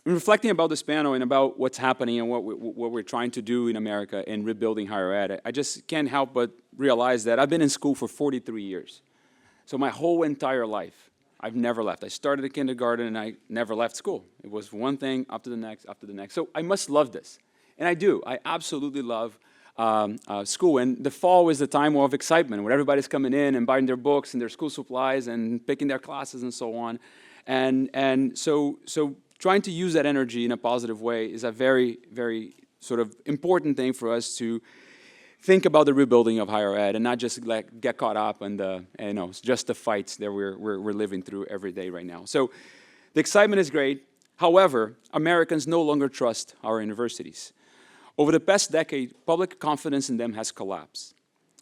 In reflecting about this panel and about what's happening and what we're trying to do in America in rebuilding higher ed, I just can't help but realize that I've been in school for 43 years. So my whole entire life, I've never left. I started in kindergarten and I never left school. It was one thing after the next, after the next. So I must love this. And I do. I absolutely love school. And the fall is the time of excitement when everybody's coming in and buying their books and their school supplies and picking their classes and so on. And so trying to use that energy in a positive way is a very, very sort of important thing for us to think about the rebuilding of higher ed and not just like get caught up in the, just the fights that we're living through every day right now. So the excitement is great. However, Americans no longer trust our universities. Over the past decade, public confidence in them has collapsed.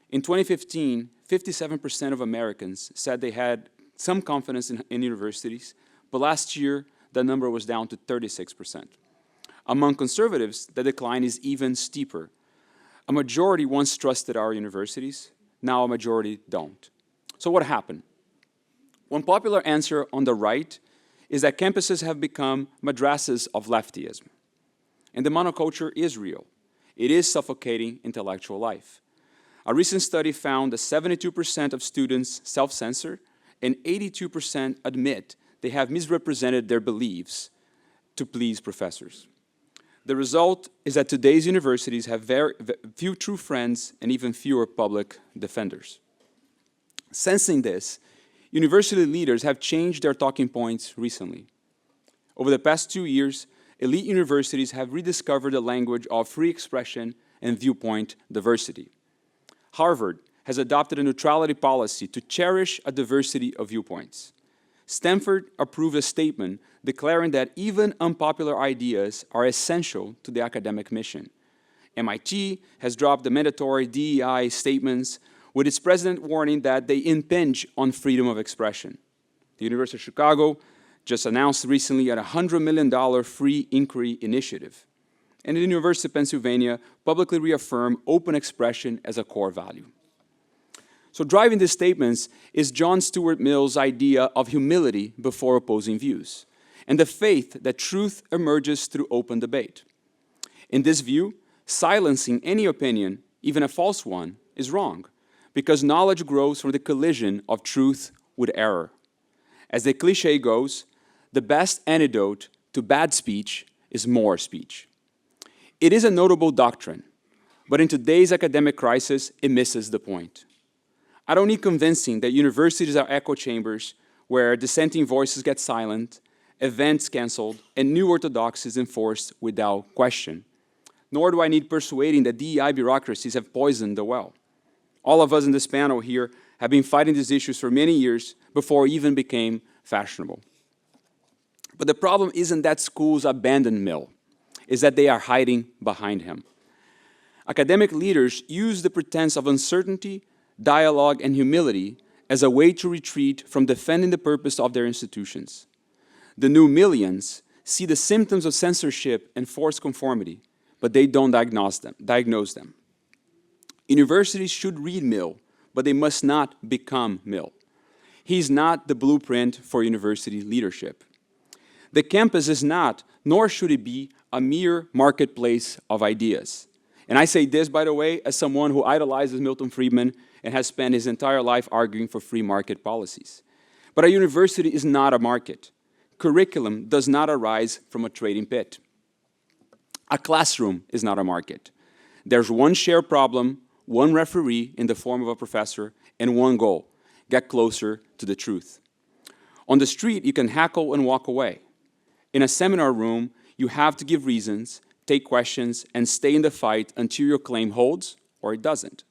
In 2015, 57% of Americans said they had some confidence in universities, but last year, that number was down to 36%. Among conservatives, the decline is even steeper. A majority once trusted our universities, now a majority don't. So what happened? One popular answer on the right is that campuses have become madrasas of leftyism. And the monoculture is real. It is suffocating intellectual life. A recent study found that 72% of students self-censor and 82% admit they have misrepresented their beliefs to please professors. The result is that today's universities have very few true friends and even fewer public defenders. Sensing this, university leaders have changed their talking points recently. Over the past 2 years, elite universities have rediscovered the language of free expression and viewpoint diversity. Harvard has adopted a neutrality policy to cherish a diversity of viewpoints. Stanford approved a statement declaring that even unpopular ideas are essential to the academic mission. MIT has dropped the mandatory DEI statements with its president warning that they impinge on freedom of expression. The University of Chicago just announced recently a $100 million free inquiry initiative. And the University of Pennsylvania publicly reaffirmed open expression as a core value. So driving these statements is John Stuart Mill's idea of humility before opposing views, and the faith that truth emerges through open debate. In this view, silencing any opinion, even a false one, is wrong, because knowledge grows from the collision of truth with error. As the cliché goes, the best antidote to bad speech is more speech. It is a notable doctrine, but in today's academic crisis, it misses the point. I don't need convincing that universities are echo chambers where dissenting voices get silent, events canceled, and new orthodoxies enforced without question. Nor do I need persuading that DEI bureaucracies have poisoned the well. All of us in this panel here have been fighting these issues for many years before it even became fashionable. But the problem isn't that schools abandoned Mill, it's that they are hiding behind him. Academic leaders use the pretense of uncertainty, dialogue, and humility as a way to retreat from defending the purpose of their institutions. The new Millians see the symptoms of censorship and forced conformity, but they don't diagnose them. Universities should read Mill, but they must not become Mill. He's not the blueprint for university leadership. The campus is not, nor should it be, a mere marketplace of ideas. And I say this, by the way, as someone who idolizes Milton Friedman and has spent his entire life arguing for free market policies. But a university is not a market. Curriculum does not arise from a trading pit. A classroom is not a market. There's one shared problem, one referee in the form of a professor, and one goal: get closer to the truth. On the street, you can heckle and walk away. In a seminar room, you have to give reasons, take questions, and stay in the fight until your claim holds or it doesn't.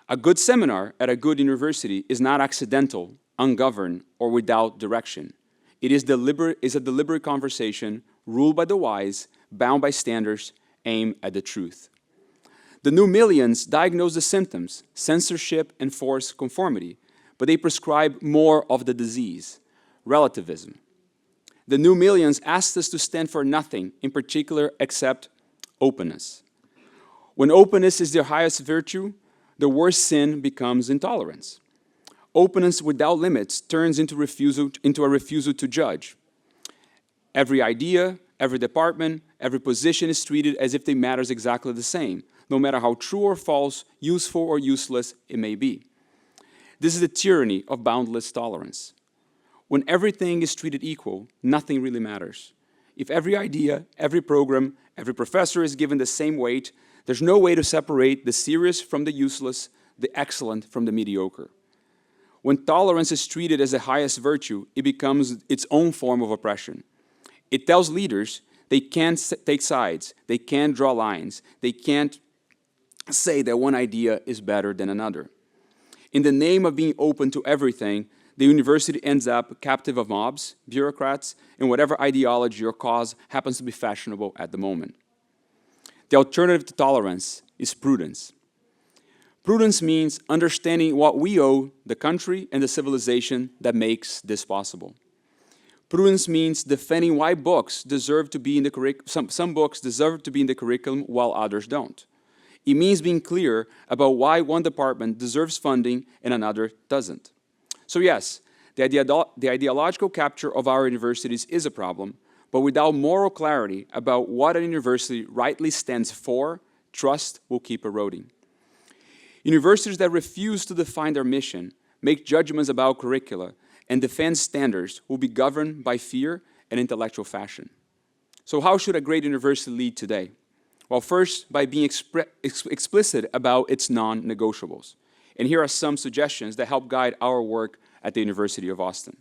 A good seminar at a good university is not accidental, ungoverned, or without direction. It is a deliberate conversation ruled by the wise, bound by standards, aimed at the truth. The new Millians diagnose the symptoms, censorship and forced conformity, but they prescribe more of the disease, relativism. The new Millians asked us to stand for nothing in particular except openness. When openness is their highest virtue, the worst sin becomes intolerance. Openness without limits turns into a refusal to judge. Every idea, every department, every position is treated as if they matter exactly the same, no matter how true or false, useful or useless it may be. This is the tyranny of boundless tolerance. When everything is treated equal, nothing really matters. If every idea, every program, every professor is given the same weight, there's no way to separate the serious from the useless, the excellent from the mediocre. When tolerance is treated as the highest virtue, it becomes its own form of oppression. It tells leaders they can't take sides, they can't draw lines, they can't say that one idea is better than another. In the name of being open to everything, the university ends up captive of mobs, bureaucrats, and whatever ideology or cause happens to be fashionable at the moment. The alternative to tolerance is prudence. Prudence means understanding what we owe the country and the civilization that makes this possible. Prudence means defending why books deserve to be in the curriculum. Some books deserve to be in the curriculum while others don't. It means being clear about why one department deserves funding and another doesn't. So yes, the ideological capture of our universities is a problem, but without moral clarity about what a university rightly stands for, trust will keep eroding. Universities that refuse to define their mission, make judgments about curricula, and defend standards will be governed by fear and intellectual fashion. So how should a great university lead today? Well, first, by being explicit about its non-negotiables. And here are some suggestions that help guide our work at the University of Austin.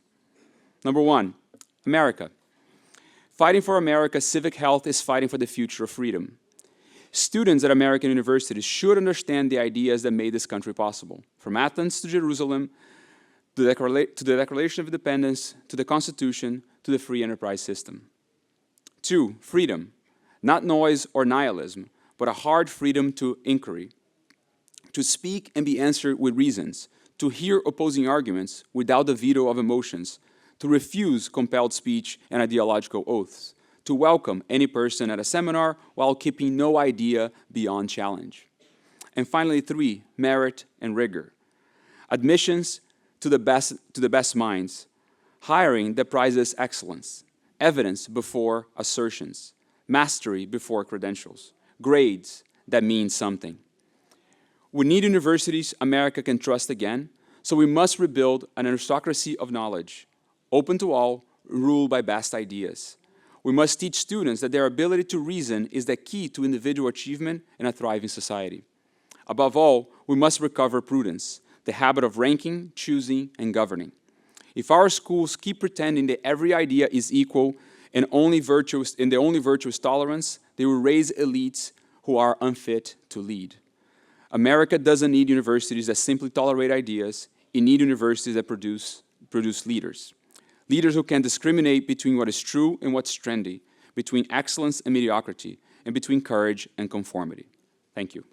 Number one, America. Fighting for America's civic health is fighting for the future of freedom. Students at American universities should understand the ideas that made this country possible, from Athens to Jerusalem, to the Declaration of Independence, to the Constitution, to the free enterprise system. Two, freedom. Not noise or nihilism, but a hard freedom to inquiry, to speak and be answered with reasons, to hear opposing arguments without the veto of emotions, to refuse compelled speech and ideological oaths, to welcome any person at a seminar while keeping no idea beyond challenge. And finally, three, merit and rigor. Admissions to the best minds, hiring that prizes excellence, evidence before assertions, mastery before credentials, grades that mean something. We need universities America can trust again, so we must rebuild an aristocracy of knowledge, open to all, ruled by best ideas. We must teach students that their ability to reason is the key to individual achievement and a thriving society. Above all, we must recover prudence, the habit of ranking, choosing, and governing. If our schools keep pretending that every idea is equal and the only virtue is tolerance, they will raise elites who are unfit to lead. America doesn't need universities that simply tolerate ideas. It needs universities that produce leaders. Leaders who can discriminate between what is true and what's trendy, between excellence and mediocrity, and between courage and conformity. Thank you.